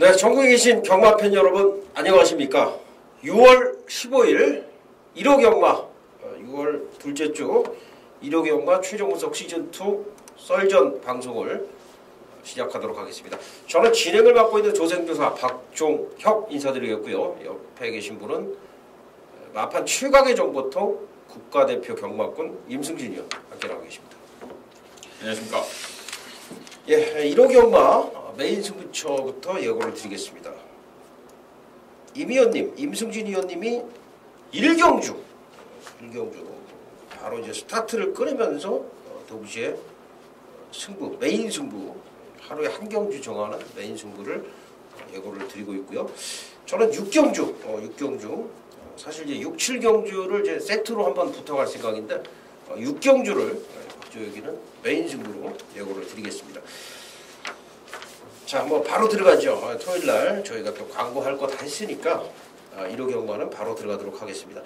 네, 전국에 계신 경마팬 여러분 안녕하십니까. 6월 15일 1호 경마 6월 둘째 주 1호 경마 최종 분석 시즌2 썰전 방송을 시작하도록 하겠습니다. 저는 진행을 맡고 있는 조생교사 박종혁 인사드리겠고요. 옆에 계신 분은 마판 최강의 정보통 국가대표 경마꾼 임승진 의원 함께 나와 계십니다. 안녕하십니까. 예, 1호 경마 메인 승부처부터 예고를 드리겠습니다. 임 의원님, 임승진 의원님이 1경주 바로 이제 스타트를 끊으면서 동시에 승부, 메인 승부 하루에 한 경주 정하는 메인 승부를 예고를 드리고 있고요. 저는 6경주 사실 이제 6, 7경주를 이제 세트로 한번 붙어갈 생각인데 6경주를 여기는 메인 승부로 예고를 드리겠습니다. 자, 한번 바로 들어가죠. 토요일날 저희가 또 광고할 거 다 했으니까 1호 경마는 바로 들어가도록 하겠습니다.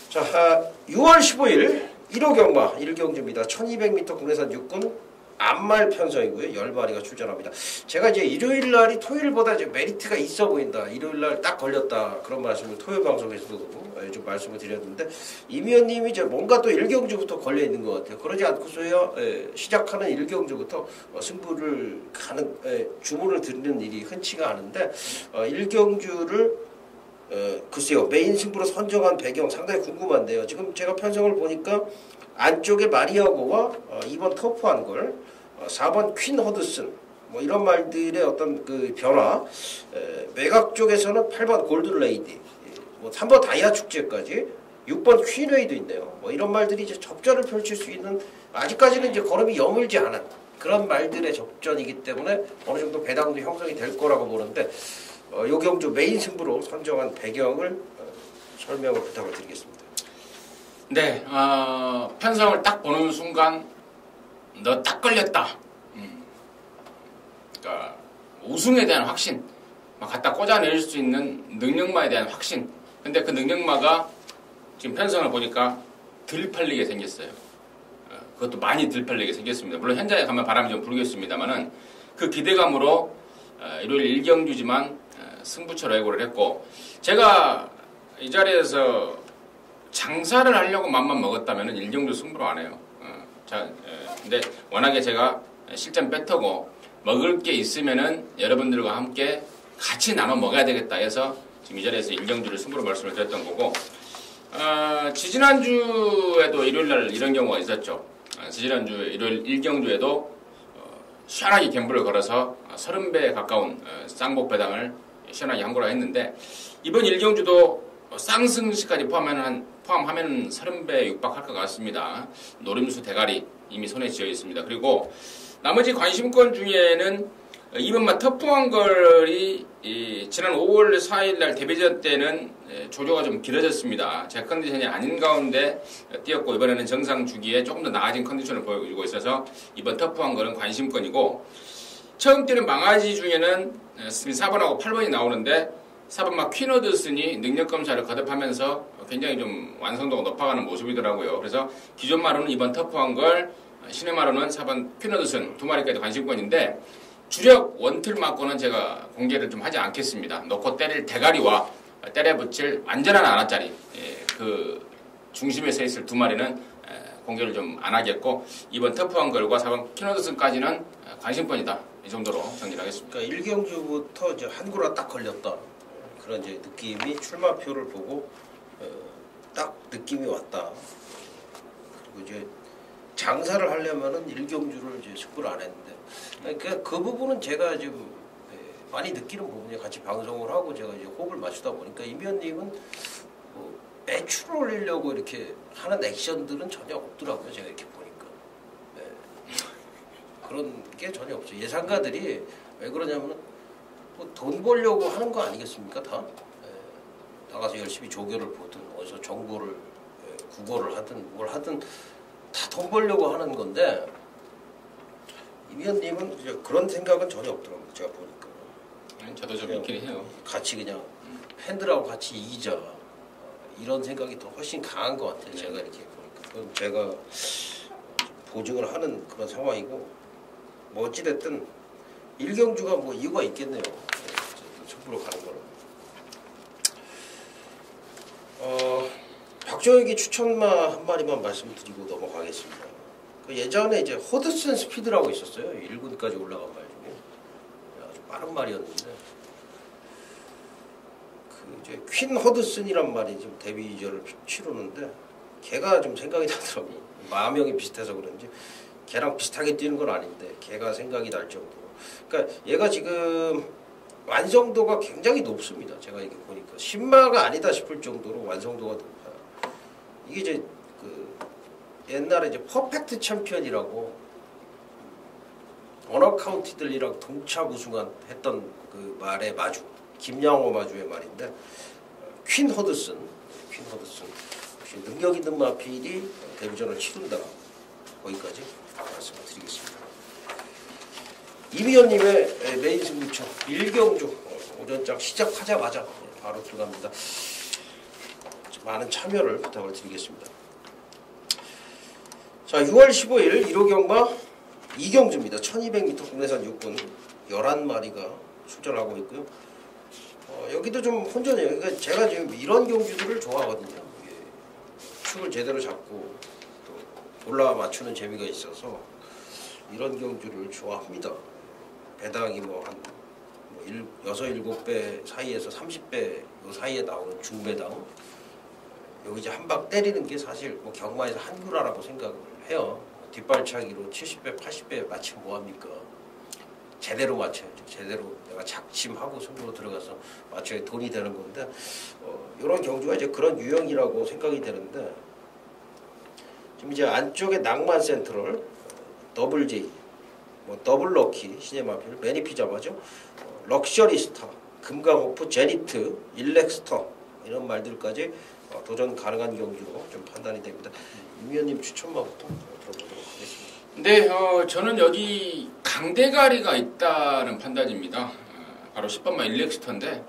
자, 6월 15일 1호 경마 1경주입니다. 1200m 국내산 육군 암말 편성이고요. 10마리가 출전합니다. 제가 이제 일요일날이 토요일보다 이제 메리트가 있어 보인다. 일요일날 딱 걸렸다. 그런 말씀을 토요일 방송에서도 좀 말씀을 드렸는데 임 의원님이 이제 뭔가 또 1경주부터 걸려 있는 것 같아요. 그러지 않고서야 시작하는 1경주부터 승부를 가는 주문을 드리는 일이 흔치가 않은데 1경주를 글쎄요 메인 승부로 선정한 배경 상당히 궁금한데요. 지금 제가 편성을 보니까 안쪽에 마리아고와 2번 터프한 걸 4번 퀸 허드슨 뭐 이런 말들의 어떤 그 변화 매각 쪽에서는 8번 골든 레이디 뭐 3번 다이아 축제까지 6번 퀸웨이도 있네요. 뭐 이런 말들이 이제 접전을 펼칠 수 있는 아직까지는 이제 걸음이 여물지 않은 그런 말들의 접전이기 때문에 어느 정도 배당도 형성이 될 거라고 보는데 요 경주 메인 승부로 선정한 배경을 설명을 부탁을 드리겠습니다. 네, 편성을 딱 보는 순간 너 딱 걸렸다. 그러니까 우승에 대한 확신, 갖다 꽂아낼 수 있는 능력마에 대한 확신. 근데 그 능력마가 지금 편성을 보니까 덜 팔리게 생겼어요. 그것도 많이 덜 팔리게 생겼습니다. 물론 현장에 가면 바람이 좀 불겠습니다만은 그 기대감으로 일요일 1경주지만 승부처로 예고를 했고 제가 이 자리에서 장사를 하려고 맘만 먹었다면 1경주 승부로 안 해요. 근데 워낙에 제가 실전 빼터고 먹을 게 있으면은 여러분들과 함께 같이 나눠 먹어야 되겠다 해서 지금 이 자리에서 1경주를 승부로 말씀을 드렸던 거고 지지난주에도 일요일날 이런 경우가 있었죠. 지지난주 일요일 1경주에도 시원하게 갬블을 걸어서 30배에 가까운 쌍복 배당을 시원하게 항고라 했는데 이번 1경주도 쌍승시까지 포함하면 30배 육박할 것 같습니다. 노림수 대가리 이미 손에 쥐어 있습니다. 그리고 나머지 관심권 중에는 이번만 터프한 걸이 지난 5월 4일날 데뷔전 때는 조조가 좀 길어졌습니다. 제 컨디션이 아닌 가운데 뛰었고 이번에는 정상 주기에 조금 더 나아진 컨디션을 보여주고 있어서 이번 터프한 걸은 관심권이고 처음 뛰는 망아지 중에는 4번하고 8번이 나오는데 4번 막 퀸허드슨이 능력검사를 거듭하면서 굉장히 좀 완성도가 높아가는 모습이더라고요. 그래서 기존 마로는 이번 터프한 걸, 신의 마로는 4번 퀸허드슨 두 마리까지 관심권인데 주력 원틀 맞고는 제가 공개를 좀 하지 않겠습니다. 놓고 때릴 대가리와 때려 붙일 안전한 하나짜리 그 중심에 서 있을 두 마리는 공개를 좀 안 하겠고 이번 터프한 걸과 4번 퀸허드슨까지는 관심권이다. 이 정도로 정리를 하겠습니다. 그러니까 1경주부터 이제 한 구라 딱 걸렸다. 그런 이제 느낌이 출마표를 보고 딱 느낌이 왔다. 그리고 이제 장사를 하려면은 1경주를 이제 승부를 안 했는데 그러니까 그 부분은 제가 지금 많이 느끼는 부분이 같이 방송을 하고 제가 이제 호흡을 맞추다 보니까 임 의원님은 뭐 매출을 올리려고 이렇게 하는 액션들은 전혀 없더라고요. 제가 이렇게 보니까 그런 게 전혀 없죠. 예상가들이 왜 그러냐면은 뭐 돈 벌려고 하는 거 아니겠습니까? 다 나가서 열심히 조교를 보든 어디서 정보를 국어를 하든 뭘 하든 다 돈 벌려고 하는 건데 임 의원님은 이제 그런 생각은 전혀 없더라고요. 제가 보니까 저도 좀 있긴 해요. 같이 그냥 팬들하고 같이 이기자 이런 생각이 더 훨씬 강한 것 같아요. 제가 이렇게 보니까 그건 제가 보증을 하는 그런 상황이고 뭐 어찌됐든 1경주가 뭐 이유가 있겠네요. 첨부로 가는 거는. 박정혁이 추천마 한 마리만 말씀드리고 넘어가겠습니다. 그 예전에 이제 허드슨 스피드라고 있었어요. 1군까지 올라간 말 중에 아주 빠른 말이었는데 그 이제 퀸 허드슨이란 말이 지금 데뷔전을 치르는데 걔가 좀 생각이 나더라고요. 마명이 비슷해서 그런지 걔랑 비슷하게 뛰는 건 아닌데 걔가 생각이 날 정도로. 그러니까 얘가 지금 완성도가 굉장히 높습니다. 제가 이게 보니까 신마가 아니다 싶을 정도로 완성도가 높아요. 이게 이제 그 옛날에 이제 퍼펙트 챔피언이라고 언어카운티들이랑 동차 우승한 했던 그 말의 마주 김양호 마주의 말인데 퀸 허드슨 역시 능력 있는 마필이 데뷔전을 치른다. 거기까지 말씀을 드리겠습니다. 이미연님의 메인 승부처 1경주 오전장 시작하자마자 바로 들어갑니다. 많은 참여를 부탁을 드리겠습니다. 자, 6월 15일 1호 경마 2경주입니다. 1200m 국내산 육군 11마리가 출전하고 있고요. 여기도 좀 혼전해요. 그러니까 제가 지금 이런 경주들을 좋아하거든요. 축을 제대로 잡고 또 골라 맞추는 재미가 있어서 이런 경주를 좋아합니다. 배당이 한 6, 7배 사이에서 30배 요 사이에 나오는 중배당 여기 이제 한 방 때리는 게 사실 뭐 경마에서 한규라라고 생각을 해요. 뒷발차기로 70배, 80배 맞추면 뭐합니까? 제대로 맞춰야죠. 제대로 내가 작심하고 승부로 들어가서 맞춰야 돈이 되는 건데 이런 경주가 이제 그런 유형이라고 생각이 되는데 지금 이제 안쪽에 낭만 센트럴, 더블 J, 뭐 더블 럭키, 시네마필, 매니피자마죠, 럭셔리 스타, 금강호프, 제니트, 일렉스터 이런 말들까지 도전 가능한 경주로 좀 판단이 됩니다. 임 위원님 추천마부터 들어보도록 하겠습니다. 네, 저는 여기 강대가리가 있다는 판단입니다. 바로 10번마 일렉스터인데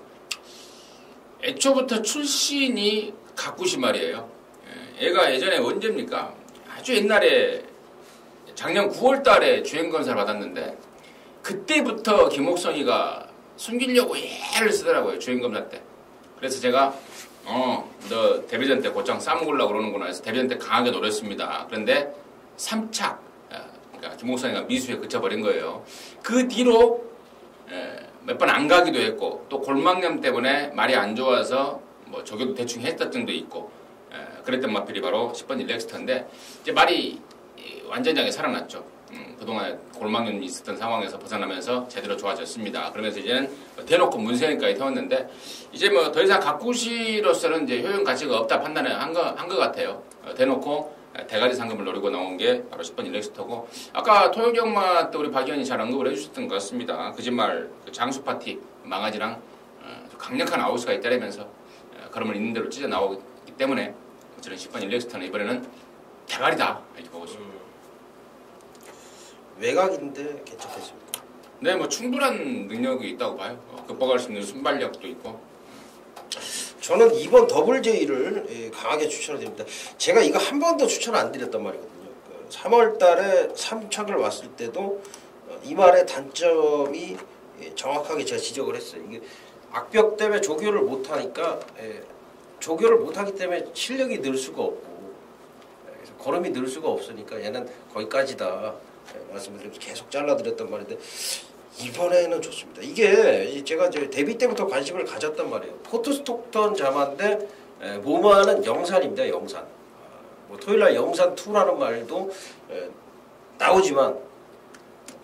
애초부터 출신이 가꾸시 말이에요. 얘가 예전에 언제입니까? 아주 옛날에 작년 9월 달에 주행검사를 받았는데 그때부터 김옥선이가 숨기려고 애를 쓰더라고요. 주행검사 때. 그래서 제가 너 데뷔전 때 곧장 싸먹으려고 그러는구나 해서 데뷔전 때 강하게 노렸습니다. 그런데 3착 그러니까 김옥선이가 미수에 그쳐버린 거예요. 그 뒤로 몇 번 안 가기도 했고 또 골막염 때문에 말이 안 좋아서 뭐 저기도 대충 했던 적도 있고 그랬던 마필이 바로 10번 일렉스터인데 이제 말이 완전하게 살아났죠. 그동안 골막염이 있었던 상황에서 벗어나면서 제대로 좋아졌습니다. 그러면서 이제는 대놓고 문세현까지 태웠는데 이제 뭐 더 이상 가꾸시로서는 이제 효용 가치가 없다 판단을 한 것 같아요. 대놓고 대가리 상금을 노리고 나온 게 바로 10번 일렉스터고 아까 토요경마 때 우리 박의원이 잘 언급을 해주셨던 것 같습니다. 거짓말 장수 파티 망아지랑 강력한 아우스가 있다라면서 걸음을 있는 대로 찢어 나오기 때문에 저는 10번 일렉스터는 이번에는 대가리다 이렇게 보고 있습니다. 외곽인데 괜찮겠습니까? 네, 뭐 충분한 능력이 있다고 봐요. 극복할 수 있는 순발력도 있고. 저는 2번 더블 J를 강하게 추천을 드립니다. 제가 이거 한 번도 추천 안 드렸단 말이거든요. 3월 달에 3착을 왔을 때도 이 말의 단점이 정확하게 제가 지적을 했어요. 이게 악벽 때문에 조교를 못하니까 조교를 못하기 때문에 실력이 늘 수가 없고 그래서 걸음이 늘 수가 없으니까 얘는 거기까지다 말씀을 드리면서 계속 잘라드렸단 말인데 이번에는 좋습니다. 이게 제가 이제 데뷔 때부터 관심을 가졌단 말이에요. 포트스톡턴 자마인데 모마는 영산입니다. 영산. 뭐 토요일날 영산2라는 말도 나오지만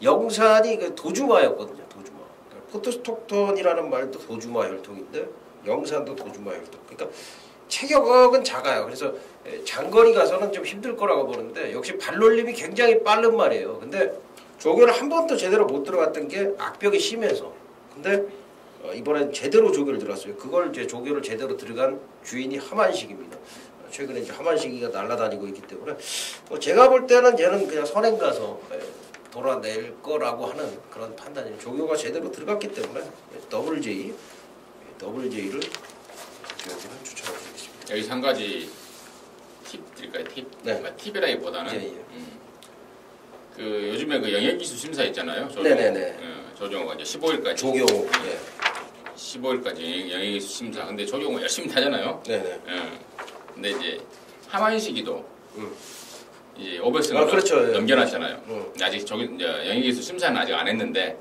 영산이 그 도주마였거든요. 도주마. 그러니까 포트스톡턴이라는 말도 도주마 혈통인데 영산도 도주마 혈통. 그러니까 체격은 작아요. 그래서 장거리 가서는 좀 힘들 거라고 보는데 역시 발놀림이 굉장히 빠른 말이에요. 근데 조교를 한 번도 제대로 못 들어갔던 게 악벽이 심해서. 근데 이번엔 제대로 조교를 들어갔어요. 그걸 이제 조교를 제대로 들어간 주인이 하만식입니다. 최근에 이제 하만식이가 날아다니고 있기 때문에 제가 볼 때는 얘는 그냥 선행 가서 돌아낼 거라고 하는 그런 판단이에요. 조교가 제대로 들어갔기 때문에 더블 J를 저희한테는 추천드리겠습니다. 여기서 한 가지 팁 드릴까요? 팁? 네. 팁이라기보다는 예. 그 요즘에 그 영역기수 심사 있잖아요. 네네네. 조경호가 이제 15일까지. 조경호. 예. 15일까지 영예기수 심사. 근데 조경호 열심히 타잖아요. 네네. 예. 근데 이제 하만식이도 이제 500승을 그렇죠. 넘겨놨잖아요. 아직 이제 영예기수 심사는 아직 안 했는데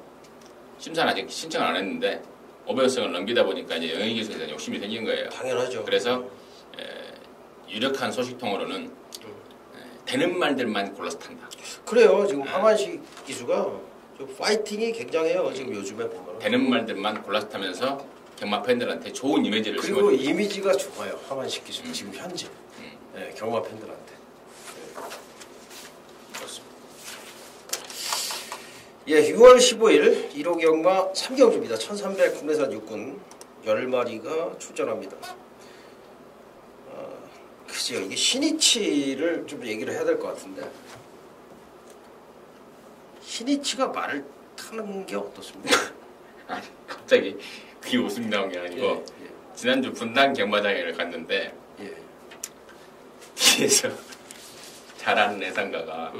심사는 아직 신청을 안 했는데 500승을 넘기다 보니까 이제 영예기수에 대한 욕심이 생긴 거예요. 당연하죠. 그래서 유력한 소식통으로는 되는 말들만 골라서 탄다. 그래요. 지금 하만식 기수가 좀 파이팅이 굉장해요. 지금 요즘에 보면. 되는 말들만 골라서 타면서 경마 팬들한테 좋은 이미지를 그리고 심어주고. 이미지가 좋아요. 하만식 기수 지금 현재 네, 경마 팬들한테. 그렇습니다. 예, 6월 15일 1호 경마 3경주입니다. 1300 국내산 육군 10마리가 출전합니다. 그죠. 이게 신이치를 좀 얘기를 해야 될 것 같은데 신이치가 말을 타는 게 어떻습니까? 아니, 갑자기 그게 웃음이 나온 게 아니고 예. 지난주 분당 경마장에 갔는데 예. 뒤에서 잘하는 애상가가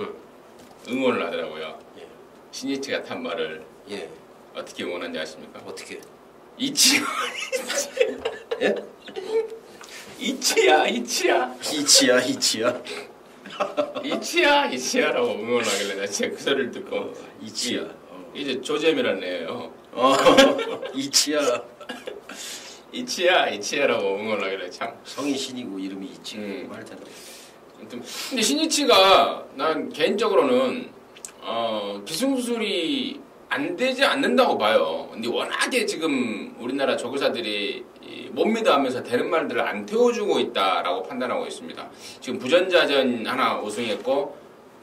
응원을 하더라고요. 예. 신이치가 탄 말을 예. 어떻게 응원한지 아십니까? 어떻게? 이치야. 예? 이치야. 이치야. 이치야라고 응원하길래 나 진짜 그 소리를 듣고 이치야. 이제 조잼이라는 애예요. 이치야라고 응원하길래 참 성이 신이고 이름이 이치. 말 되는. 근데 신이치가 난 개인적으로는 기승수술이 안 되지 않는다고 봐요. 근데 워낙에 지금 우리나라 조교사들이 못 믿어하면서 되는 말들을 안 태워주고 있다라고 판단하고 있습니다. 지금 부전자전 하나 우승했고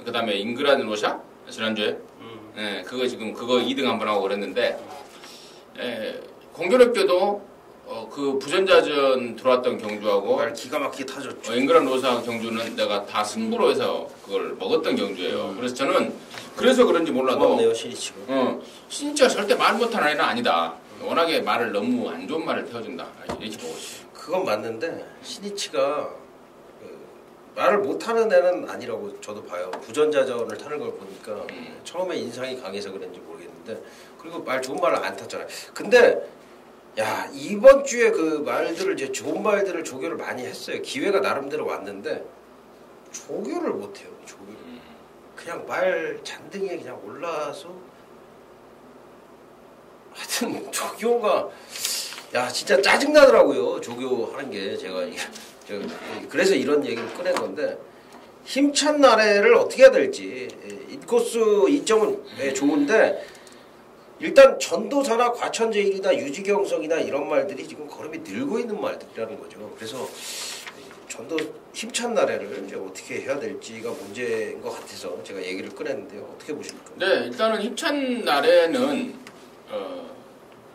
그 다음에 잉그라드 로샤 지난주에 그거 2등 한번 하고 그랬는데 공교롭게도 그 부전자전 들어왔던 경주하고 말 기가 막히게 타줬죠. 잉그라드 로샤 경주는 내가 다 승부로 해서 그걸 먹었던 경주예요. 그래서 저는 그래서 그런지 몰라도 고맙네요, 신이치가. 신이치가 절대 말 못하는 애는 아니다. 워낙에 말을 너무 안 좋은 말을 태워준다. 이렇게 보고 있어요. 그건 맞는데 신이치가 말을 못하는 애는 아니라고 저도 봐요. 부전자전을 타는 걸 보니까 처음에 인상이 강해서 그런지 모르겠는데 그리고 말 좋은 말을 안 탔잖아요. 근데 야 이번 주에 그 말들을 이제 좋은 말들을 조교를 많이 했어요. 기회가 나름대로 왔는데 조교를 못해요. 조교를 그냥 말 잔등에 그냥 올라서 하여튼 조교가 야 진짜 짜증나더라고요. 조교 하는 게 제가 그래서 이런 얘기를 꺼낸 건데 힘찬 나래를 어떻게 해야 될지 인코스 이점은 좋은데 일단 전도사나 과천제일이나 유지경성이나 이런 말들이 지금 걸음이 늘고 있는 말들이라는 거죠. 그래서 전도 힘찬 나래를 이제 어떻게 해야 될지가 문제인 것 같아서 제가 얘기를 꺼냈는데요. 어떻게 보십니까? 네, 일단은 힘찬 나래는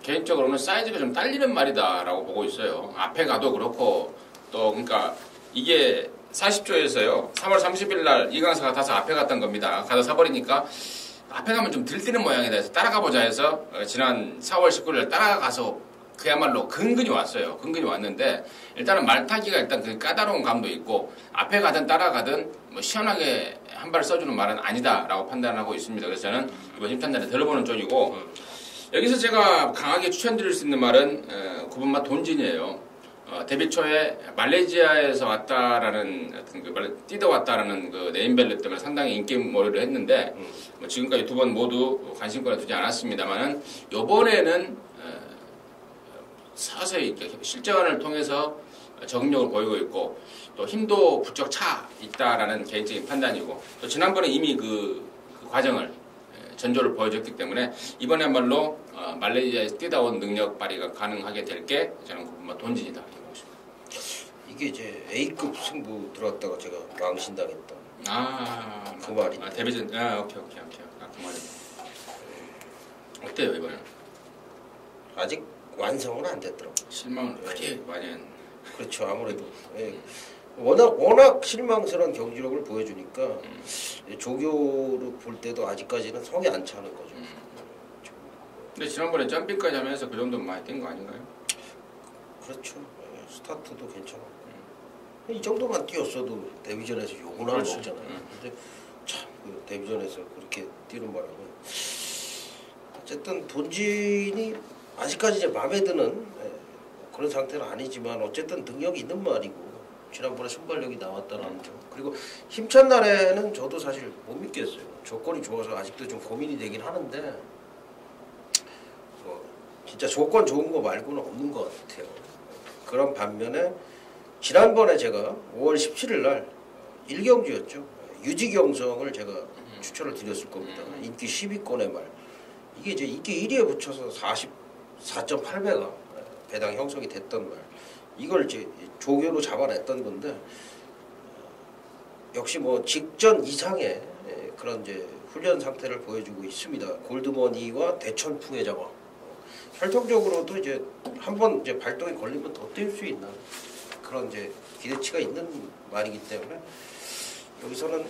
개인적으로는 사이즈가 좀 딸리는 말이다라고 보고 있어요. 앞에 가도 그렇고 또 그러니까 이게 40조에서요. 3월 30일 날 이강사가 타서 앞에 갔던 겁니다. 가다 사버리니까 앞에 가면 좀 들뜨는 모양이다 해서 따라가 보자 해서 지난 4월 19일 따라가서 그야말로 근근히 왔어요. 근근히 왔는데 일단은 말 타기가 일단 그 까다로운 감도 있고 앞에 가든 따라가든 뭐 시원하게 한 발 써주는 말은 아니다라고 판단하고 있습니다. 그래서 저는 이번 힘찬 날에 들어보는 쪽이고 여기서 제가 강하게 추천드릴 수 있는 말은 9번마 돈진이에요. 데뷔 초에 말레이시아에서 왔다라는 뛰다 왔다라는 그 네임밸류 때문에 상당히 인기몰이를 했는데 뭐 지금까지 두 번 모두 관심권을 두지 않았습니다만은 이번에는 서서히 실전을 통해서 적응력을 보이고 있고 또 힘도 부쩍 차 있다라는 개인적인 판단이고 또 지난번에 이미 그 과정을 전조를 보여줬기 때문에 이번에말로 말레이시아에서 뛰다 온 능력 발휘가 가능하게 될 게 저는 뭐 돈진이다 이렇게 보고 싶습니다. 이게 이제 A급 승부 들어왔다가 제가 망신당했다. 그 말이. 데뷔전. 오케이. 그 말이. 어때요 이번에? 아직 완성은 안 됐더라고. 실망을 크게 많이 했는데. 그렇죠. 아무래도 워낙 실망스러운 경기력을 보여주니까 조교로 볼 때도 아직까지는 성이 안 차는 거죠. 근데 지난번에 점핑까지 하면서 그 정도면 많이 뛴 거 아닌가요? 그렇죠. 스타트도 괜찮았고 이 정도만 뛰었어도 데뷔전에서 욕을 하는 거잖아요. 근데 참 데뷔전에서 그렇게 뛰는 바람에 어쨌든 본진이 아직까지 이제 마음에 드는 그런 상태는 아니지만 어쨌든 능력이 있는 말이고 지난번에 순발력이 나왔다는 점 그리고 힘찬 날에는 저도 사실 못 믿겠어요. 조건이 좋아서 아직도 좀 고민이 되긴 하는데 진짜 조건 좋은 거 말고는 없는 것 같아요. 그런 반면에 지난번에 제가 5월 17일 날 1경주였죠. 유지경성을 제가 추천을 드렸을 겁니다. 인기 10위권의 말. 이게 이제 인기 1위에 붙여서 44.8배가 배당 형성이 됐던 말. 이걸 이제 조교로 잡아냈던 건데 역시 뭐 직전 이상의 그런 이제 훈련 상태를 보여주고 있습니다. 골드머니와 대천풍의 자와 혈통적으로도 이제 한번 이제 발동이 걸리면 더 뛸 수 있는 그런 이제 기대치가 있는 말이기 때문에 여기서는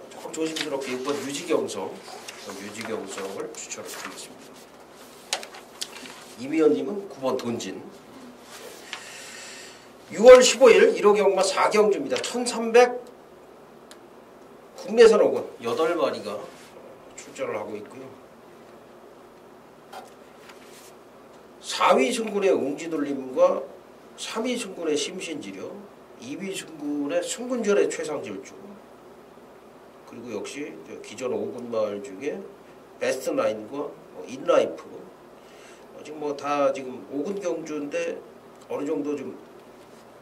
조금 조심스럽게 6번 유지경성을 추천을 드리겠습니다. 이미연님은 9번 돈진. 6월 15일 1호 경마 4경주입니다. 1300 국내선 오군 8마리가 출전을 하고 있고요. 4위 승군의 웅지돌림과 3위 승군의 심신지려 2위 승군의 승군전의 최상질주 그리고 역시 기존 5군 마을 중에 베스트나인과 인라이프 지금 뭐 다 지금 5군 경주인데 어느 정도 좀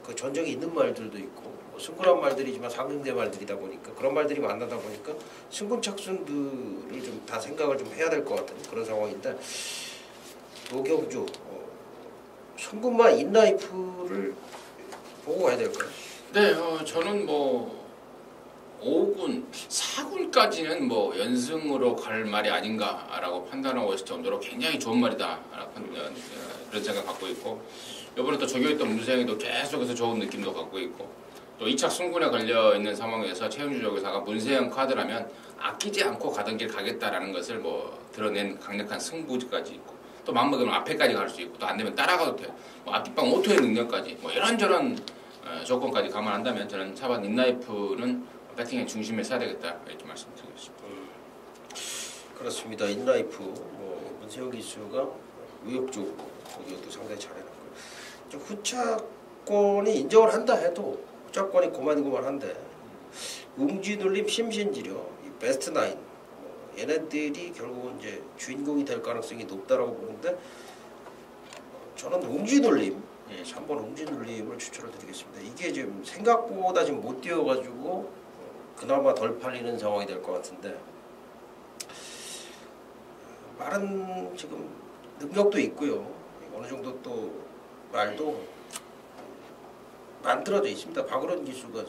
그 전적이 있는 말들도 있고 뭐 승군한 말들이지만 상승대 말들이다 보니까 그런 말들이 만나다 보니까 승군 착순들을 좀 다 생각을 좀 해야 될 것 같은 그런 상황인데 노경주 승군마 인라이프를 보고 가야 될까요? 네, 저는 뭐 5군, 4군까지는 뭐 연승으로 갈 말이 아닌가라고 판단하고 있을 정도로 굉장히 좋은 말이다라고 그런 생각 갖고 있고 이번에 또 조교했던 문세영이도 계속해서 좋은 느낌도 갖고 있고 또 2차 승군에 걸려있는 상황에서 최영주 조교사가 문세영 카드라면 아끼지 않고 가던 길 가겠다라는 것을 뭐 드러낸 강력한 승부까지 있고 또 마음먹으면 앞에까지 갈 수 있고 또 안되면 따라가도 돼요. 뭐 앞뒷방 오토의 능력까지 뭐 이런저런 조건까지 감안한다면 저는 4번 인라이프는 배팅의 중심에 서야 되겠다 이렇게 말씀드리겠습니다. 그렇습니다. 인라이프 문세영 기수가 의욕적으로 거기도 상당히 잘해놨고요. 후차권이 인정을 한다 해도 후차권이 고만고만한데 웅지눌림 심신지려 베스트나인 얘네들이 결국은 이제 주인공이 될 가능성이 높다라고 보는데 저는 웅지눌림 3번 웅지눌림을 추천을 드리겠습니다. 이게 지금 생각보다 지금 못 뛰어가지고 그나마 덜 팔리는 상황이 될 것 같은데 말은 지금 능력도 있고요. 어느 정도 또 말도 만들어져 있습니다. 박으론 기수가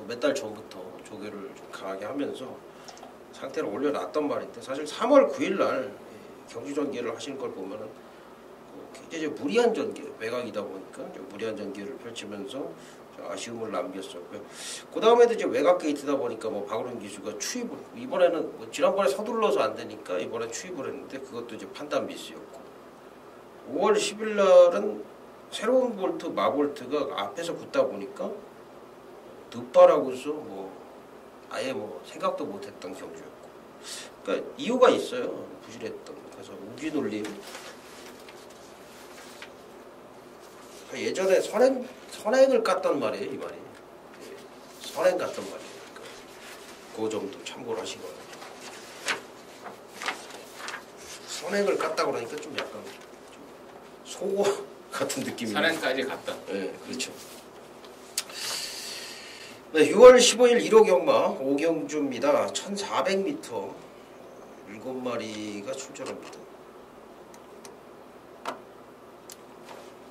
몇 달 전부터 조교를 좀 강하게 하면서 상태를 올려놨던 말인데 사실 3월 9일 날 경주 전개를 하시는 걸 보면은 굉장히 무리한 전개, 외곽이다 보니까 무리한 전개를 펼치면서 아쉬움을 남겼었고요. 그 다음에도 이제 외곽 게이트다 보니까 뭐 박으론 기수가 추입을 이번에는 뭐 지난번에 서둘러서 안 되니까 이번에 추입을 했는데 그것도 이제 판단 미스였고 5월 10일 날은 새로운 볼트 마볼트가 앞에서 붙다 보니까 득발하고서 뭐 아예 뭐 생각도 못했던 경주였고 그러니까 이유가 있어요. 부실했던. 그래서 우기놀림 예전에 선행을 깠단 말이에요. 이 말이 선행 깠단 말이에요. 그러니까 그 점도 참고를 하시고 선행을 깠다 그러니까 좀 약간 좀 속어 같은 느낌이 선행까지 갔다. 네, 그렇죠. 네, 6월 15일 1호 경마 5경주입니다. 1400m 7마리가 출전합니다.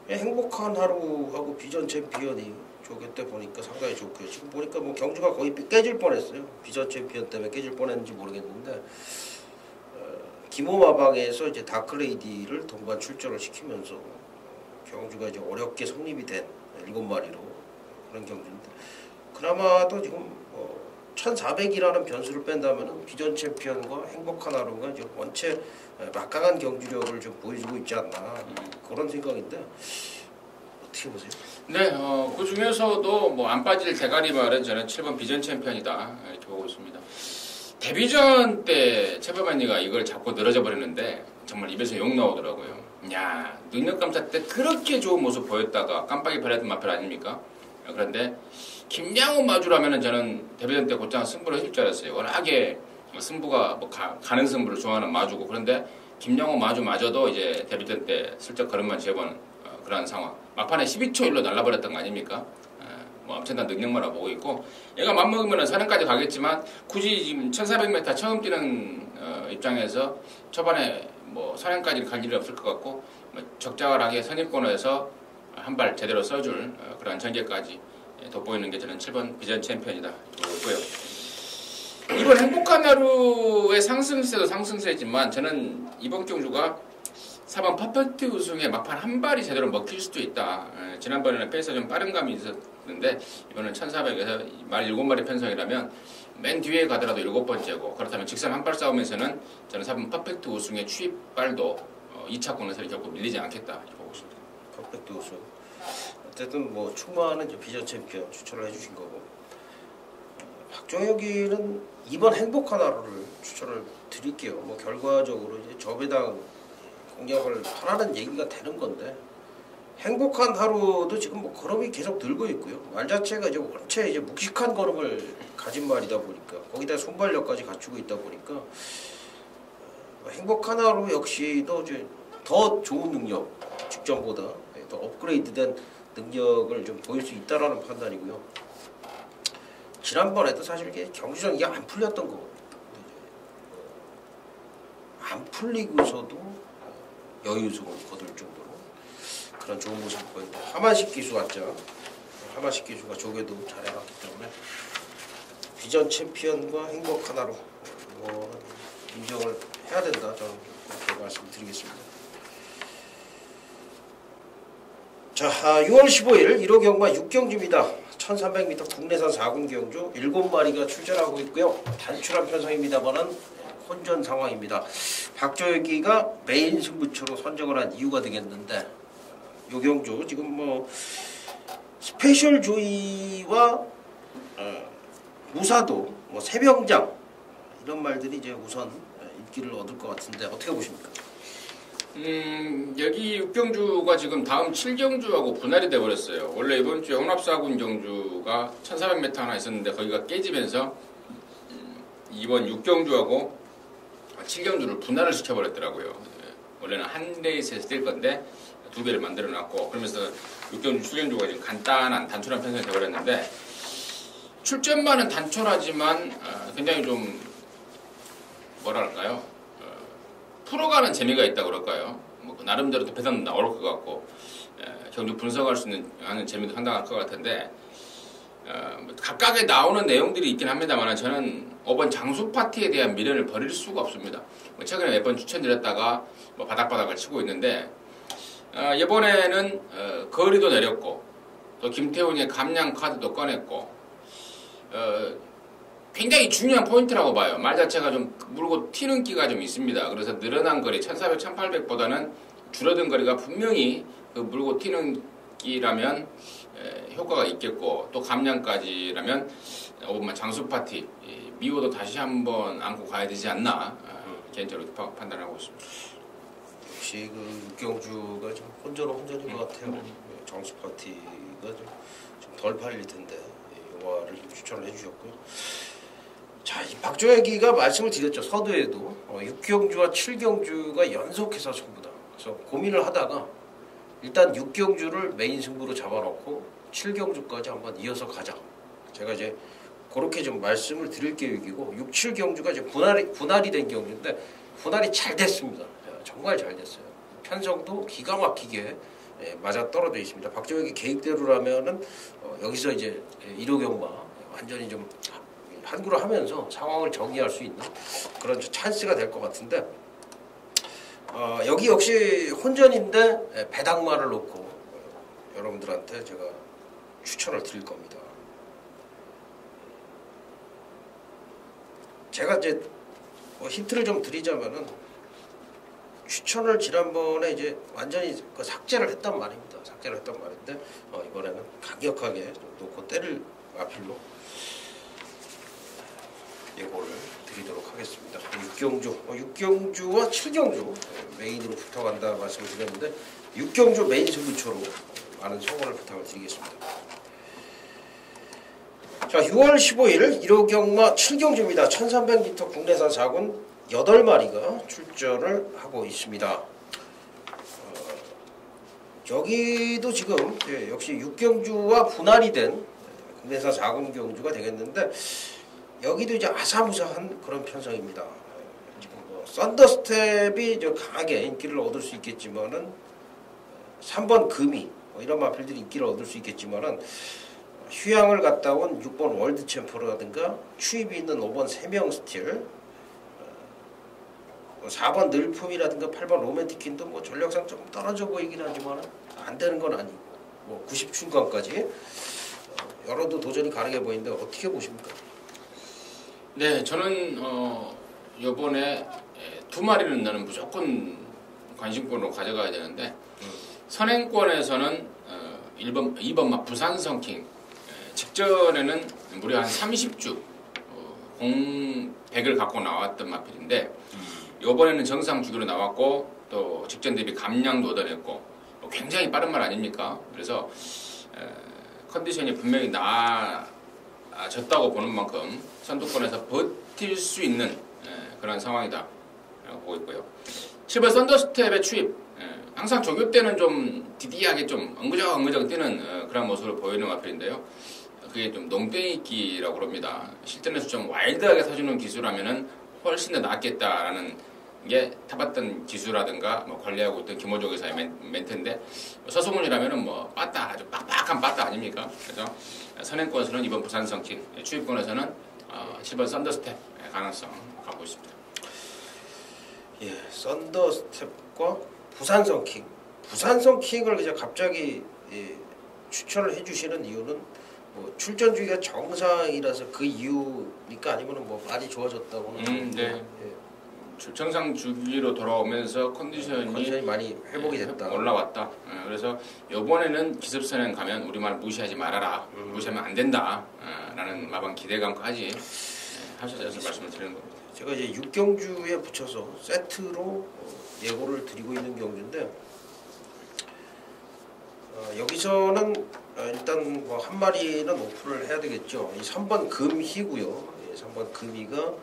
행복한 하루하고 비전 챔피언이 조교 때 보니까 상당히 좋고요. 지금 보니까 뭐 경주가 거의 깨질 뻔했어요. 비전 챔피언 때문에 깨질 뻔했는지 모르겠는데 김호마방에서 이제 다크레이디를 동반 출전을 시키면서 경주가 이제 어렵게 성립이 된 7마리로 그런 경주인데 그나마도 지금 1400이라는 변수를 뺀다면 비전 챔피언과 행복한 하루가 이제 원체 막강한 경주력을 좀 보여주고 있지 않나 그런 생각인데 어떻게 보세요? 네, 그 중에서도 뭐 안 빠질 대가리 말은 저는 7번 비전 챔피언이다 이렇게 보고 있습니다. 데뷔전 때 최바만이가 이걸 잡고 늘어져 버렸는데 정말 입에서 욕 나오더라고요. 야, 능력감사 때 그렇게 좋은 모습 보였다가 깜빡이 발랐던 마필 아닙니까? 그런데 김양호 마주라면은 저는 데뷔전 때 곧장 승부를 해줄 줄 알았어요. 워낙에 승부가 뭐 가는 승부를 좋아하는 마주고. 그런데 김양호 마주마저도 이제 데뷔전 때 슬쩍 걸음만 지어보는 그런 상황. 막판에 12초 1로 날라버렸던 거 아닙니까? 뭐 엄청난 능력만 보고 있고, 얘가 맘먹으면 선행까지 가겠지만 굳이 지금 1400m 처음 뛰는 입장에서 초반에 뭐 선행까지 갈 일이 없을 것 같고, 뭐 적절하게 선입권에서 한 발 제대로 써줄 그런 전개까지 돋보이는 게 저는 7번 비전 챔피언이다 보고요. 이번 행복한 하루의 상승세도 상승세지만 저는 이번 경주가 4번 퍼펙트 우승에 막판 한 발이 제대로 먹힐 수도 있다. 지난번에는 페이스가 좀 빠른 감이 있었는데 이번엔 1400에서 말 7마리 편성이라면 맨 뒤에 가더라도 7번째고, 그렇다면 직선 한 발 싸움에서는 저는 4번 퍼펙트 우승의 추입발도 2차권에서 결코 밀리지 않겠다 보고 있습니다. 퍼펙트 우승. 어쨌든 뭐 충만한 비전 챔피언 추천을 해주신 거고, 박종혁이는 이번 행복한 하루를 추천을 드릴게요. 뭐 결과적으로 이제 저배당 공략을 하라는 얘기가 되는 건데, 행복한 하루도 지금 뭐 걸음이 계속 늘고 있고요. 말 자체가 이제 원체 이제 묵직한 걸음을 가진 말이다 보니까, 거기다 순발력까지 갖추고 있다 보니까 행복한 하루 역시도 이제 더 좋은 능력, 직전보다 더 업그레이드된 능력을 좀 보일 수 있다라는 판단이고요. 지난번에도 사실 이게 경주전 이게 안 풀렸던 거거든요. 안 풀리고서도 여유승을 거둘 정도로 그런 좋은 모습을 보였는데, 하만식 기수 같죠. 하만식 기수가 조개도 잘해놨기 때문에 비전 챔피언과 행복한 하루 인정을 해야 된다, 저는 그렇게 말씀드리겠습니다. 자, 6월 15일 1호 경마 6경주입니다. 1300m 국내산 4군 경주 7마리가 출전하고 있고요. 단출한 편성입니다만은 혼전 상황입니다. 박종혁이가 메인 승부처로 선정을 한 이유가 되겠는데, 요 경주 지금 뭐 스페셜 조이와 무사도, 뭐 새병장 이런 말들이 이제 우선 인기를 얻을 것 같은데 어떻게 보십니까? 여기 6경주가 지금 다음 7경주하고 분할이 돼버렸어요. 원래 이번 주에 홍납사군 경주가 1400m 하나 있었는데 거기가 깨지면서 이번 6경주하고 7경주를 분할을 시켜버렸더라고요. 원래는 한 레이스에서 뛸 건데 두 개를 만들어놨고, 그러면서 6경주, 7경주가 지금 간단한 단촐한 편성이 돼버렸는데, 출전만은 단촐하지만 굉장히 좀 뭐랄까요, 풀어가는 재미가 있다 그럴까요? 뭐 나름대로 또 배당 나올 것 같고, 경주 분석할 수 있는 하는 재미도 상당할 것 같은데, 각각에 나오는 내용들이 있긴 합니다만 저는 5번 장수 파티에 대한 미련을 버릴 수가 없습니다. 최근에 몇 번 추천드렸다가 뭐 바닥바닥을 치고 있는데, 이번에는 거리도 내렸고, 또 김태훈의 감량 카드도 꺼냈고, 굉장히 중요한 포인트라고 봐요. 말 자체가 좀 물고 튀는 끼가 좀 있습니다. 그래서 늘어난 거리 1400, 1800보다는 줄어든 거리가 분명히 그 물고 튀는 끼라면 효과가 있겠고, 또 감량까지라면 장수 파티 미호도 다시 한번 안고 가야 되지 않나, 개인적으로 판단하고 있습니다. 역시 그 육경주가 좀 혼전인 것 같아요. 장수 파티가 좀 덜 팔릴 텐데 영화를 추천을 해주셨고요. 자, 이 박종혁이가 말씀을 드렸죠. 서두에도 6경주와 7경주가 연속해서 승부다. 그래서 고민을 하다가 일단 6경주를 메인 승부로 잡아놓고 7경주까지 한번 이어서 가자. 제가 이제 그렇게 좀 말씀을 드릴 계획이고, 6, 7경주가 이제 분할이 된 경주인데 분할이 잘 됐습니다. 정말 잘 됐어요. 편성도 기가 막히게 맞아 떨어져 있습니다. 박종혁이 계획대로라면은 여기서 이제 1호 경마 완전히 좀 한구를 하면서 상황을 정리할 수 있는 그런 찬스가 될 것 같은데, 여기 역시 혼전인데 배당마를 놓고 여러분들한테 제가 추천을 드릴 겁니다. 제가 이제 힌트를 좀 드리자면은, 추천을 지난번에 이제 완전히 그 삭제를 했단 말입니다. 삭제를 했단 말인데 이번에는 강력하게 놓고 때릴 마필로 예고를 드리겠습니다. 드리도록 하겠습니다. 6경주와 7경주 메인으로 붙어간다 말씀을 드렸는데 6경주 메인 승부처로 많은 성원을 부탁을 드리겠습니다. 자, 6월 15일 1호경마 7경주입니다. 1300m 국내산 4군 8마리가 출전을 하고 있습니다. 여기도 지금 역시 6경주와 분할이 된 국내산 4군 경주가 되겠는데 여기도 이제 아사무사한 그런 편성입니다. 지금 뭐 썬더스텝이 이제 강하게 인기를 얻을 수 있겠지만은 3번 금이 뭐 이런 마필들이 인기를 얻을 수 있겠지만은 휴양을 갔다 온 6번 월드 챔프라든가 추입이 있는 5번 세명 스틸, 4번 늘품이라든가 8번 로맨틱킨도 뭐 전력상 좀 떨어져 보이긴 하지만 안 되는 건 아니고 뭐 90 중간까지 여러도 도전이 가능해 보이는데 어떻게 보십니까? 네, 저는 이번에 2마리는 나는 무조건 관심권으로 가져가야 되는데 선행권에서는 2번마 부산성킹 직전에는 무려 한 30주 100을 갖고 나왔던 마필인데 이번에는 정상 주기로 나왔고 또 직전 대비 감량도 얻어냈고 굉장히 빠른 말 아닙니까? 그래서 컨디션이 분명히 나아졌다고 보는 만큼 선두권에서 버틸 수 있는 그런 상황이다 라고 보고 있고요. 7번 썬더스텝의 추입 항상 조교 때는 좀 디디하게 좀 엉그적 뛰는 그런 모습을 보이는 마필인데요. 그게 좀 농땡이기라고 그럽니다. 실전에서 좀 와일드하게 서주는 기수라면은 훨씬 더 낫겠다라는 게 타봤던 기수라든가 뭐 관리하고 있던 김호조 의사의 멘트인데 서소문이라면은 뭐 빠따 아주 빡빡한 빠따 아닙니까? 그래서 선행권에서는 이번 부산성킹, 추입권에서는 7번 썬더스텝 가능성 갖고 있습니다. 예, 썬더스텝과 부산성킹. 부산성킹을 이제 갑자기 추천을 해주시는 이유는 뭐 출전 주기가 정상이라서 그 이유니까 아니면은 뭐 많이 좋아졌다고는. 네. 예. 정상 주기로 돌아오면서 컨디션이 많이 회복이 됐다. 올라왔다. 그래서 이번에는 기습선행 가면 우리말 무시하지 말아라. 무시하면 안 된다. 라는 마방 기대감까지 하셔서 말씀을 드리는 겁니다. 제가 이제 6경주에 붙여서 세트로 예고를 드리고 있는 경주인데 여기서는 일단 뭐 한 마리는 오픈을 해야 되겠죠. 이 3번 금희고요. 3번 금희가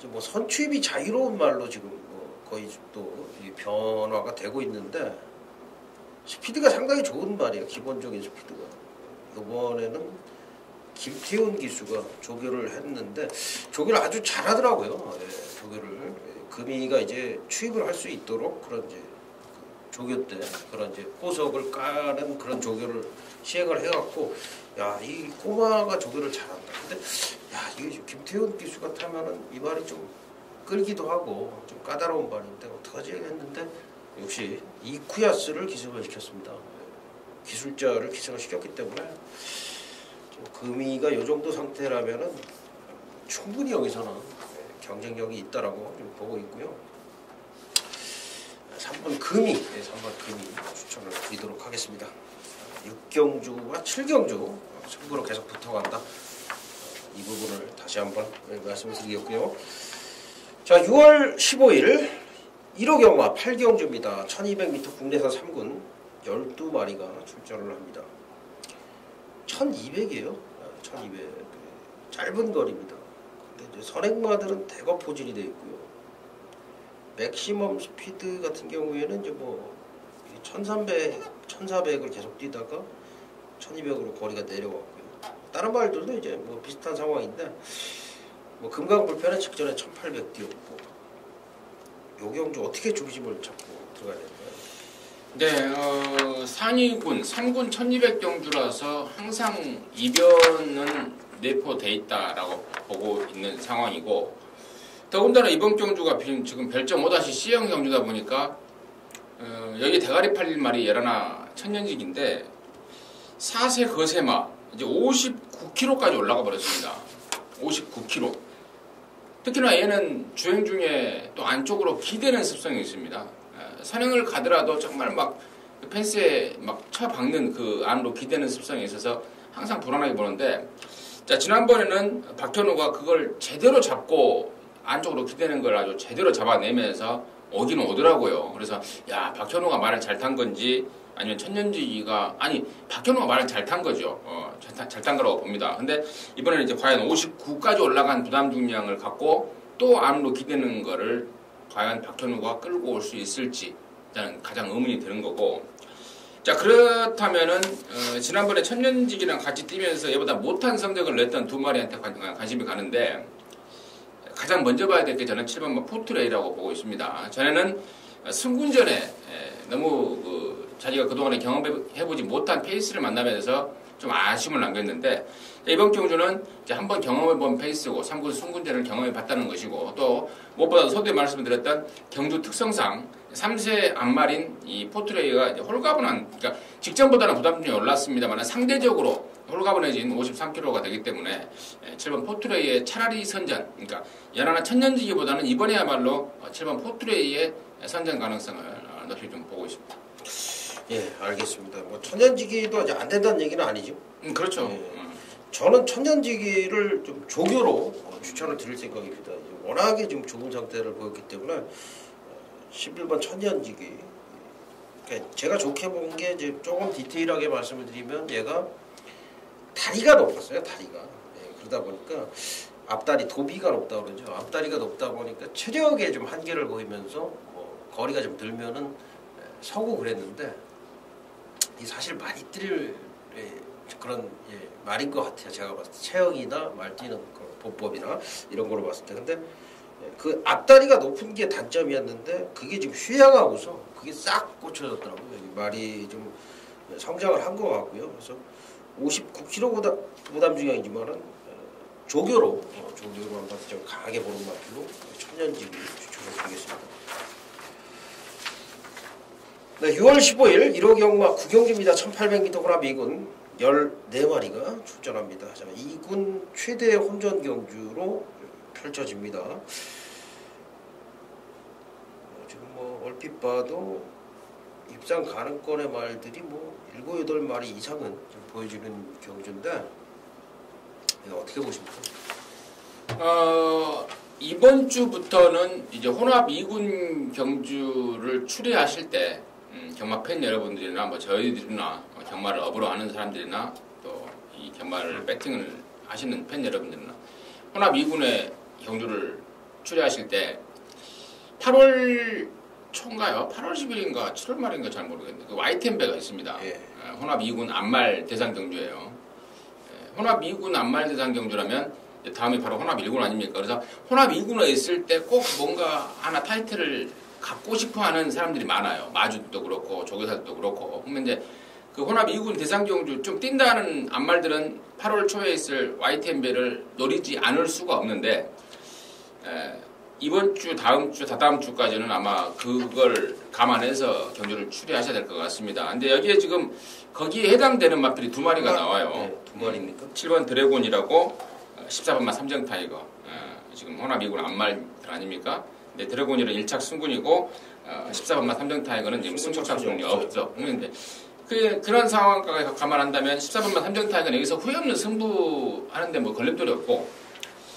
뭐 선취입이 자유로운 말로 지금 뭐 거의 또 변화가 되고 있는데 스피드가 상당히 좋은 말이에요. 기본적인 스피드가. 이번에는 김태훈 기수가 조교를 했는데 조교를 아주 잘하더라고요. 조교를 금이가 이제 추입을 할 수 있도록 그런 이제 조교 때 그런 이제 포석을 까는 그런 조교를 시행을 해갖고 야, 이 꼬마가 조교를 잘한다. 근데 야, 이 김태훈 기수 같으면은 이 말이 좀 끌기도 하고 좀 까다로운 말인데 어떡하지 했는데 역시 이쿠야스를 기승을 시켰습니다. 기술자를 기승을 시켰기 때문에 금이가 이 정도 상태라면은 충분히 여기서는 경쟁력이 있다라고 좀 보고 있고요. 3번 금이, 3번 금이 추천을 드리도록 하겠습니다. 6경주와 7경주 승부로 계속 붙어간다. 이 부분을 다시 한번 말씀을 드리겠고요. 자, 6월 15일 1호경마 8경주입니다. 1200m 국내산 3군 12마리가 출전을 합니다. 1200이에요. 1200. 짧은 거리입니다. 근데 이제 선행마들은 대거 포진이 되어 있고요. 맥시멈 스피드 같은 경우에는 이제 뭐 1300, 1400을 계속 뛰다가 1200으로 거리가 내려왔고요. 다른 말들도 이제 뭐 비슷한 상황인데 뭐 금강불편은 직전에 1800 뛰었고 요 경주 어떻게 중심을 잡고 들어가야 될까요? 네, 상위군 3군 1200 경주라서 항상 이변은 내포돼 있다라고 보고 있는 상황이고 더군다나 이번 경주가 지금 별점 5-C형 경주다 보니까 여기 대가리 팔릴 말이 예라나 천년직인데 4세 거세마 이제 59kg까지 올라가 버렸습니다. 59kg. 특히나 얘는 주행 중에 또 안쪽으로 기대는 습성이 있습니다. 선행을 가더라도 정말 막 펜스에 막 쳐박는 그 안으로 기대는 습성이 있어서 항상 불안하게 보는데 자, 지난번에는 박현우가 그걸 제대로 잡고 안쪽으로 기대는 걸 아주 제대로 잡아내면서 오긴 오더라고요. 그래서 야, 박현우가 말을 잘 탄 건지 아니면 천년지기가 아니 박현우가 말을 잘 탄 거죠. 잘 탄 거라고 봅니다. 근데 이번에는 이제 과연 59까지 올라간 부담 중량을 갖고 또 안으로 기대는 거를 과연 박현우가 끌고 올 수 있을지 일단 가장 의문이 드는 거고. 자, 그렇다면은 지난번에 천년지기랑 같이 뛰면서 얘보다 못한 성적을 냈던 두 마리한테 관심이 가는데 가장 먼저 봐야 될 게 저는 7번 포트레이라고 보고 있습니다. 전에는 승군전에 너무 자기가 그동안에 경험해보지 못한 페이스를 만나면서 좀 아쉬움을 남겼는데 이번 경주는 이제 한번 경험해본 페이스고 3군 승군전을 경험해봤다는 것이고 또 무엇보다 서두에 말씀드렸던 경주 특성상 3세 안말인 이 포트레이가 이제 홀가분한, 그러니까 직전보다는 부담률이 올랐습니다만 상대적으로 홀가분해진 53kg가 되기 때문에 7번 포트레이의 차라리 선전, 그러니까 연하나 천년지기보다는 이번에야말로 7번 포트레이의 선전 가능성을 높이 좀 보고 있습니다. 예, 알겠습니다. 뭐 천년지기도 이제 안 된다는 얘기는 아니죠. 그렇죠. 예. 저는 천년지기를 좀 조교로 추천을 드릴 생각입니다. 워낙에 좀 좋은 상태를 보였기 때문에 11번 천년지기. 그러니까 제가 좋게 본 게 이제 조금 디테일하게 말씀을 드리면 얘가 다리가 높았어요. 다리가. 예, 그러다 보니까 앞다리 도비가 높다 그러죠. 앞다리가 높다 보니까 체력에 좀 한계를 보이면서 뭐 거리가 좀 늘면은 서고 그랬는데 이 사실 많이 뛸 그런 말인 것 같아요. 제가 봤을 때 체형이나 말 뛰는 보법이나 이런 걸로 봤을 때. 근데 그 앞다리가 높은 게 단점이었는데 그게 지금 휴양하고서 그게 싹 꽂혀졌더라고요. 말이 좀 성장을 한 것 같고요. 그래서 59kg 부담 중량이지만은 조교로 한번 좀 강하게 보는 맛으로 천년지기 추천을 드리겠습니다. 네, 6월 15일 1호 경마 9경주입니다. 1800m 호남 2군 14마리가 출전합니다. 자, 2군 최대 혼전 경주로 펼쳐집니다. 지금 뭐 얼핏 봐도 입상 가능권의 말들이 뭐 7, 8마리 이상은 좀 보여주는 경주인데 이거 어떻게 보십니까? 이번 주부터는 이제 혼합 2군 경주를 추리하실 때 경마 팬 여러분들이나 뭐 저희들이나 경마를 업으로 하는 사람들이나 또 이 경마를 배팅을 하시는 팬 여러분들이나 혼합 2군의 경주를 추리하실 때 8월 초인가요? 8월 10일인가 7월 말인가 잘 모르겠는데 그 YTM배가 있습니다. 예. 혼합 2군 안말 대상 경주예요. 혼합 2군 안말 대상 경주라면 다음이 바로 혼합 1군 아닙니까? 그래서 혼합 2군에 있을 때 꼭 뭔가 하나 타이틀을 갖고 싶어하는 사람들이 많아요. 마주도 그렇고 조교사도 그렇고. 그러면 이제 그 혼합 2군 대상 경주 좀 뛴다는 안말들은 8월 초에 있을 YTM배를 노리지 않을 수가 없는데 이번 주, 다음 주, 다다음 주까지는 아마 그걸 감안해서 경주를 추리하셔야 될 것 같습니다. 근데 여기에 지금 거기에 해당되는 마필이 두 마리가 나와요. 네, 두 마리입니까? 7번 드래곤이라고 14번만 삼정 타이거. 지금 혼합 2군 안말 아닙니까? 네, 드래곤이는 1착 승군이고 14번만 삼정 타이거는 지금 승차착 승군이 없죠. 그런데 그런 상황까지 감안한다면 14번만 삼정 타이거는 여기서 후회 없는 승부하는데 뭐 걸림돌이 없고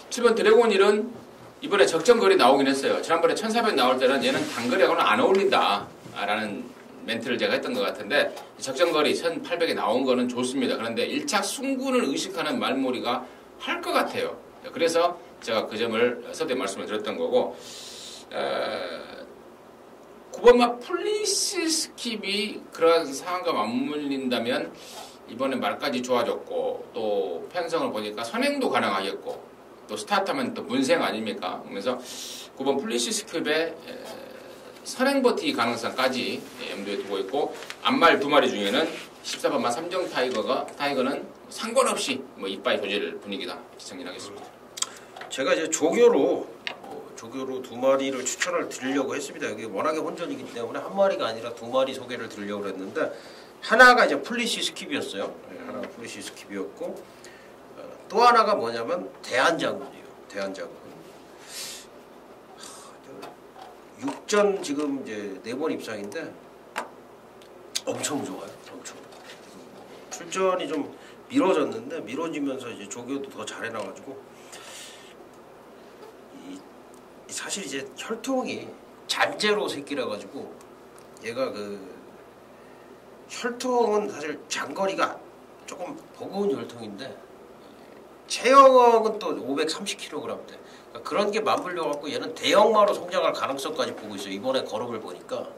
7번 드래곤일은 이번에 적정거리 나오긴 했어요. 지난번에 1400 나올 때는 얘는 단거리하고는 안 어울린다 라는 멘트를 제가 했던 것 같은데 적정거리 1800에 나온 거는 좋습니다. 그런데 1착 승군을 의식하는 말몰이가 할 것 같아요. 그래서 제가 그 점을 서두에 말씀을 드렸던 거고 9번마 플리시 스킵이 그런 상황과 맞물린다면 이번에 말까지 좋아졌고 또 편성을 보니까 선행도 가능하겠고 또 스타트하면 또 문생 아닙니까? 그래서 9번 플리시 스킵의 선행 버티기 가능성까지 염두에 두고 있고 앞말 두 마리 중에는 14번마 삼정 타이거는 상관없이 뭐 이빠이 조질 분위기다 정리하겠습니다. 제가 이제 조교로 두 마리를 추천을 드리려고 했습니다. 여기 워낙에 혼전이기 때문에 한 마리가 아니라 두 마리 소개를 드리려고 했는데 하나가 이제 플리시 스킵이었어요. 하나가 플리시 스킵이었고 또 하나가 뭐냐면 대한장군이에요. 대한장군. 6전 지금 이제 4번 입상인데 엄청 좋아요. 엄청. 출전이 좀 미뤄졌는데 미뤄지면서 이제 조교도 더 잘해놔가지고 사실 이제 혈통이 잔제로 새끼라 가지고 얘가 그 혈통은 사실 장거리가 조금 버거운 혈통인데 체형은 또 530kg 돼. 그러니까 그런 게 맞물려 갖고 얘는 대형마로 성장할 가능성까지 보고 있어요. 이번에 걸음을 보니까.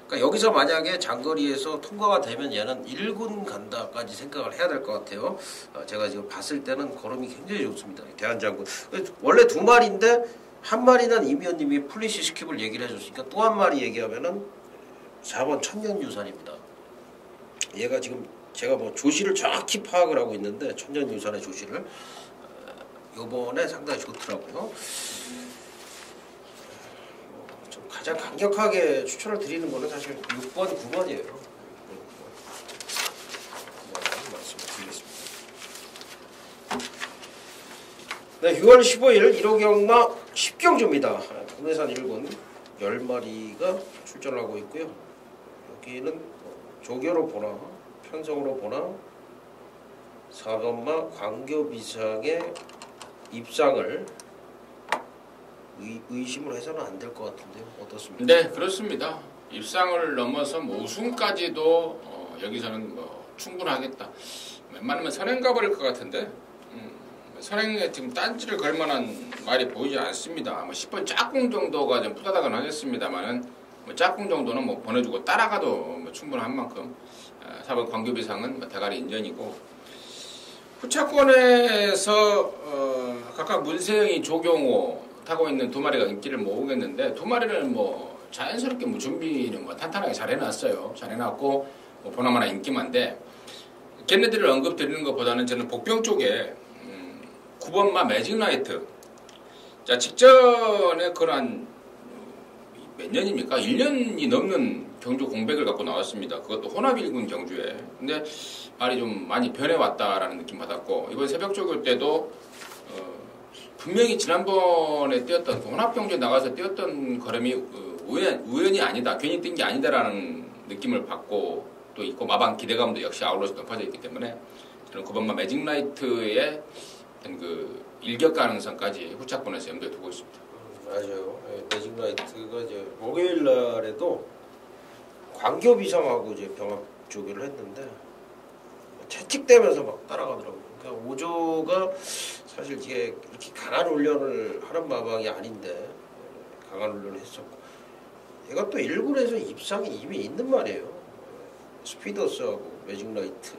그러니까 여기서 만약에 장거리에서 통과가 되면 얘는 1군 간다까지 생각을 해야 될 것 같아요. 제가 지금 봤을 때는 걸음이 굉장히 좋습니다. 대한장군. 원래 두 마리인데 한 마리는 이미연님이 플리시 스킵을 얘기를 해줬으니까 또 한 마리 얘기하면은 4번 천년유산입니다. 얘가 지금 제가 뭐 조시를 정확히 파악을 하고 있는데 천년유산의 조시를 요번에 상당히 좋더라고요. 좀 가장 강력하게 추천을 드리는 거는 사실 6번, 9번이에요. 말씀을 드리겠습니다. 네, 6월 15일 1호 경마 10경주입니다. 국내산 1군 10마리가 출전을 하고 있고요. 여기는 조교로 보나 편성으로 보나 4번마 광교 비상의 입상을 의심을 해서는 안 될 것 같은데요. 어떻습니까? 네, 그렇습니다. 입상을 넘어서 뭐 우승까지도 여기서는 뭐 충분하겠다. 웬만하면 선행 가버릴 것 같은데 선행에 지금 딴지를 걸 만한 말이 보이지 않습니다. 뭐 10번 짝꿍 정도가 좀 푸다닥은 하겠습니다만은 뭐 짝꿍 정도는 뭐 보내주고 따라가도 뭐 충분한 만큼 4번 광교비상은 뭐 대가리 인전이고 후차권에서 각각 문세영이 조경호 타고 있는 두 마리가 인기를 모으겠는데 두 마리는 뭐 자연스럽게 뭐 준비는 뭐 탄탄하게 잘 해놨어요. 잘 해놨고 뭐 보나마나 인기만데 걔네들을 언급드리는 것보다는 저는 복병 쪽에 9번마 매직라이트. 자, 직전에 그런 몇 년입니까? 1년이 넘는 경주 공백을 갖고 나왔습니다. 그것도 혼합 1군 경주에. 근데 말이 좀 많이 변해왔다라는 느낌 받았고 이번 새벽 조교 때도 분명히 지난번에 뛰었던 혼합 경주에 나가서 뛰었던 걸음이 우연이 아니다. 괜히 뛴 게 아니다라는 느낌을 받고 또 있고 마방 기대감도 역시 아울러서 높아져 있기 때문에 저는 9번마 매직라이트의 그 일격 가능성까지 후차권에서 염두에 두고 있습니다. 맞아요. 매직라이트가 이제 목요일 날에도 광교 비상하고 이제 병합 조교를 했는데 채찍대면서 막 따라가더라고요. 그러니까 오조가 사실 이게 이렇게 강한 훈련을 하는 마방이 아닌데 강한 훈련을 했었고 얘가 또 1군에서 입상이 이미 있는 말이에요. 스피더스하고 매직라이트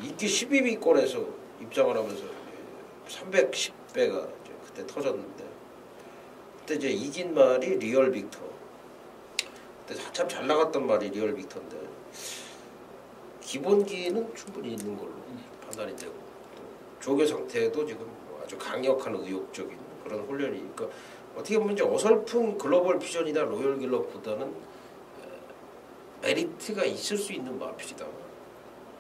인기 12위권에서 입장을 하면서 310배가 그때 터졌는데 그때 이제 이긴 말이 리얼 빅터. 그때 한참 잘 나갔던 말이 리얼 빅터인데 기본기는 충분히 있는 걸로 판단이 되고 또 조교 상태도 지금 아주 강력한 의욕적인 그런 훈련이니까 어떻게 보면 이제 어설픈 글로벌 비전이나 로열 길럽보다는 메리트가 있을 수 있는 마필이다.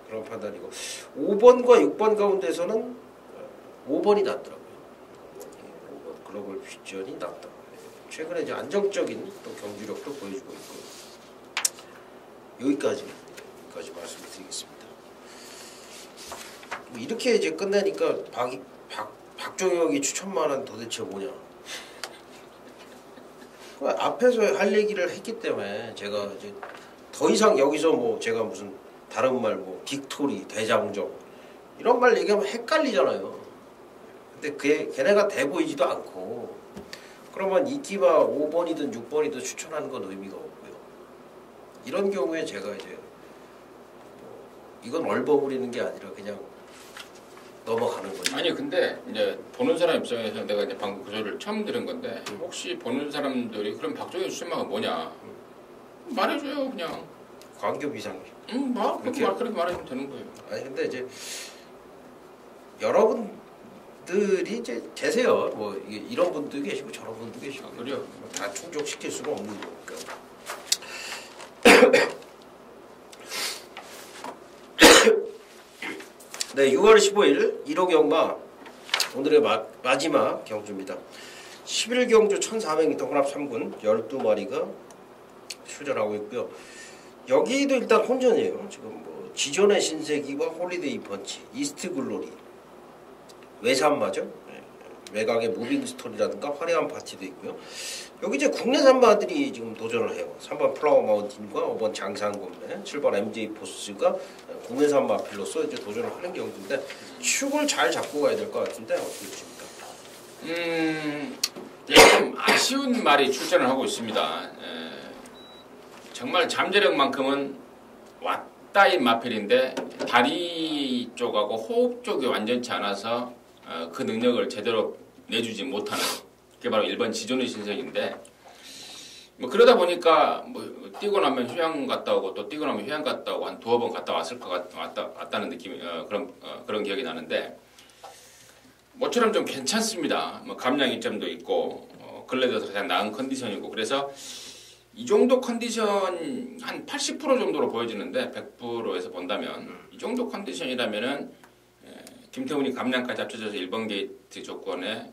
그런 판단이고 5번과 6번 가운데서는 5번이 낫더라고요. 5번 글로벌 비전이 낫다. 최근에 이제 안정적인 또 경주력도 보여주고 있고 여기까지 말씀드리겠습니다. 이렇게 이제 끝내니까 박종혁이 추천만한 도대체 뭐냐? 앞에서 할 얘기를 했기 때문에 제가 이제 더 이상 여기서 뭐 제가 무슨 다른 말 뭐 빅토리, 대장정 이런 말 얘기하면 헷갈리잖아요. 근데 걔네가 돼 보이지도 않고 그러면 이티바 5번이든 6번이든 추천하는 건 의미가 없고요. 이런 경우에 제가 이제 이건 얼버무리는 게 아니라 그냥 넘어가는 거죠. 아니 근데 이제 보는 사람 입장에서 내가 이제 방금 그 소리를 처음 들은 건데 혹시 보는 사람들이 그럼 박종현 추천마가 뭐냐 말해줘요 그냥. 광교 비상이. 뭐 그렇게 말해주면 되는 거예요. 아니 근데 이제 여러분들이 이제 계세요. 뭐 이런 분도 계시고 저런 분도 계시고. 그래요. 다 충족시킬 수가 없는 거니까. 네, 6월 15일 1호 경마 오늘의 마지막 경주입니다. 11경주 1400m 혼합 3군 12마리가 출전하고 있고요. 여기도 일단 혼전이에요. 지금 뭐 지존의 신세기와 홀리데이 펀치, 이스트 글로리, 외산마죠. 외곽의 무빙 스토리라든가 화려한 파티도 있고요. 여기 이제 국내 산마들이 지금 도전을 해요. 3번 플라워 마운틴과 5번 장산곰매, 7번 MJ 포스가 국내 산마 필로서 이제 도전을 하는 경우인데 축을 잘 잡고 가야 될 것 같은데 어떻게 보십니까? 좀 아쉬운 말이 출전을 하고 있습니다. 정말 잠재력만큼은 왔다인 마필인데 다리 쪽하고 호흡 쪽이 완전치 않아서 그 능력을 제대로 내주지 못하는 그게 바로 1번 지존의 신세인데 뭐 그러다 보니까 뭐 뛰고 나면 휴양 갔다 오고 또 뛰고 나면 휴양 갔다 오고 한 두어 번 갔다 왔을 것 왔다는 느낌이 그런 기억이 나는데 모처럼 좀 괜찮습니다. 뭐 감량 이점도 있고 근래 들어서 가장 나은 컨디션이고 그래서 이 정도 컨디션 한 80% 정도로 보여지는데 100%에서 본다면 이 정도 컨디션이라면은 김태훈이 감량까지 합쳐져서 1번 게이트 조건에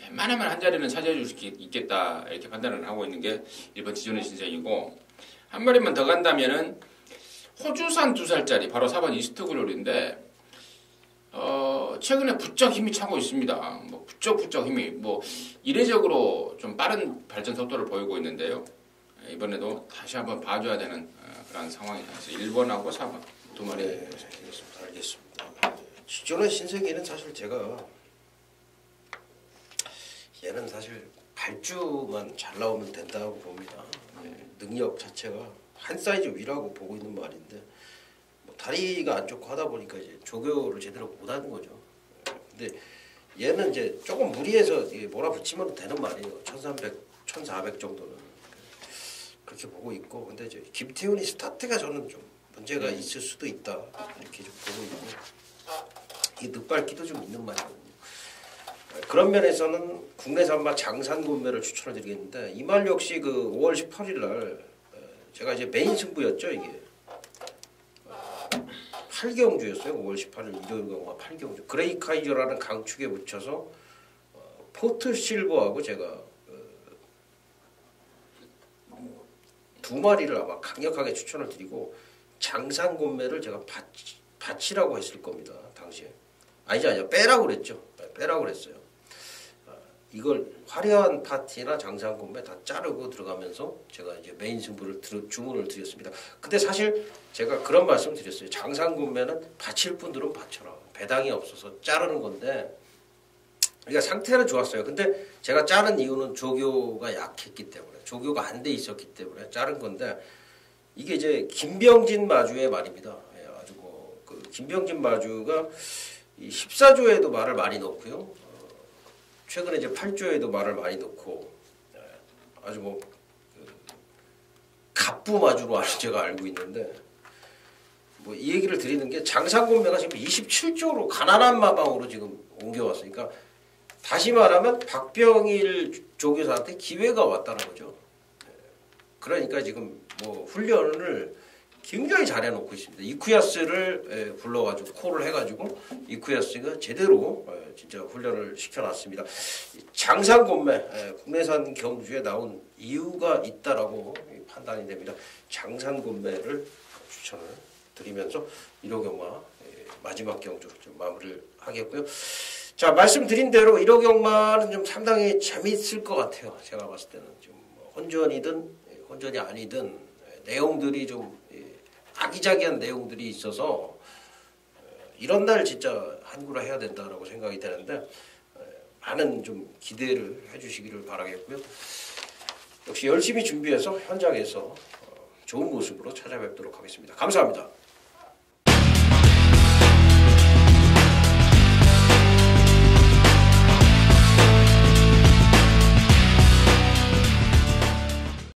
웬만하면 한 자리는 차지해 줄 수 있겠다 이렇게 판단을 하고 있는 게 1번 지존의 신세이고 한 마리만 더 간다면은 호주산 2살짜리 바로 4번 이스트 글로리인데 최근에 부쩍 힘이 차고 있습니다. 뭐 부쩍 힘이 뭐 이례적으로 좀 빠른 발전 속도를 보이고 있는데요. 이번에도 다시 한번 봐줘야 되는 그런 상황이 나서 1번하고 4번 두 마리. 네, 알겠습니다. 지존의 신세기는 사실 제가 얘는 사실 발주만 잘 나오면 된다고 봅니다. 능력 자체가 한 사이즈 위라고 보고 있는 말인데 뭐 다리가 안 좋고 하다 보니까 이제 조교를 제대로 못하는 거죠. 근데 얘는 이제 조금 무리해서 몰아붙이면 되는 말이에요. 1300, 1400 정도는 그렇게 보고 있고 근데 이제 김태훈이 스타트가 저는 좀 문제가 있을 수도 있다 이렇게 좀 보고 있고 이 늑발기도 좀 있는 말이거든요. 그런 면에서는 국내 산마 장산곰매를 추천을 드리겠는데 이 말 역시 그 5월 18일 날 제가 이제 메인 승부였죠 이게 8경주였어요. 5월 18일 일요일 경우가 8경주 그레이 카이저라는 강축에 붙여서 포트 실버하고 제가 두 마리를 아마 강력하게 추천을 드리고 장산곰매를 제가 받치라고 했을 겁니다. 당시에 아니죠 빼라고 그랬죠. 빼라고 그랬어요. 이걸 화려한 파티나 장산곰매 다 자르고 들어가면서 제가 이제 메인 승부를 주문을 드렸습니다. 근데 사실 제가 그런 말씀 드렸어요. 장산곰매는 받칠 분들은 받쳐라. 배당이 없어서 자르는 건데 그러니까 상태는 좋았어요. 근데 제가 자른 이유는 조교가 약했기 때문에 조교가 안 돼 있었기 때문에 자른 건데 이게 이제 김병진 마주의 말입니다. 아주 그 김병진 마주가 이 14조에도 말을 많이 넣고요. 최근에 이제 8조에도 말을 많이 넣고 아주 뭐 갑부 마주로 제가 알고 있는데 뭐 이 얘기를 드리는 게 장산곰매가 지금 27조로 가난한 마방으로 지금 옮겨왔으니까 다시 말하면 박병일 조교사한테 기회가 왔다는 거죠. 그러니까 지금 뭐 훈련을 굉장히 잘 해놓고 있습니다. 이쿠야스를 불러가지고 콜을 해가지고 이쿠야스가 제대로 진짜 훈련을 시켜놨습니다. 장산곰매 국내산 경주에 나온 이유가 있다라고 판단이 됩니다. 장산곰매를 추천을 드리면서 1호 경마 마지막 경주 좀 마무리를 하겠고요. 자 말씀드린 대로 1호 경마는 좀 상당히 재미있을 것 같아요. 제가 봤을 때는 좀 혼전이든 혼전이 아니든 내용들이 좀 아기자기한 내용들이 있어서 이런 날 진짜 한구라 해야 된다라고 생각이 되는데 많은 좀 기대를 해주시기를 바라겠고요. 역시 열심히 준비해서 현장에서 좋은 모습으로 찾아뵙도록 하겠습니다. 감사합니다.